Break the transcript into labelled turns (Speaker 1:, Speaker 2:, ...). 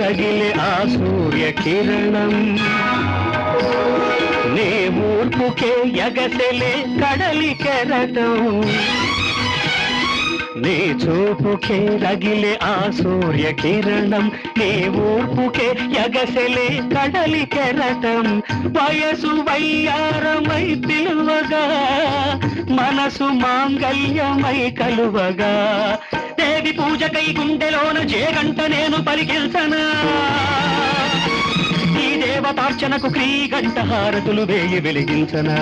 Speaker 1: రగిలే ఆ సూర్య కిరణం నీ ఊర్పుకే ఎగసెలే కడలి కెరటం నీ చూపుకే రగిలే ఆ సూర్య కిరణం నీ ఊర్పుకే ఎగసెలే కడలి కెరటం వయసు వయ్యారమై పిలువగా మనసు మాంగళ్యమై కలువగా దేవి పూజకై గుండెలోన జేగంట నేను పలికిల్సనా ఈ దేవతార్చనకు క్రీగంట హారతులు వేయి వెలిగించనా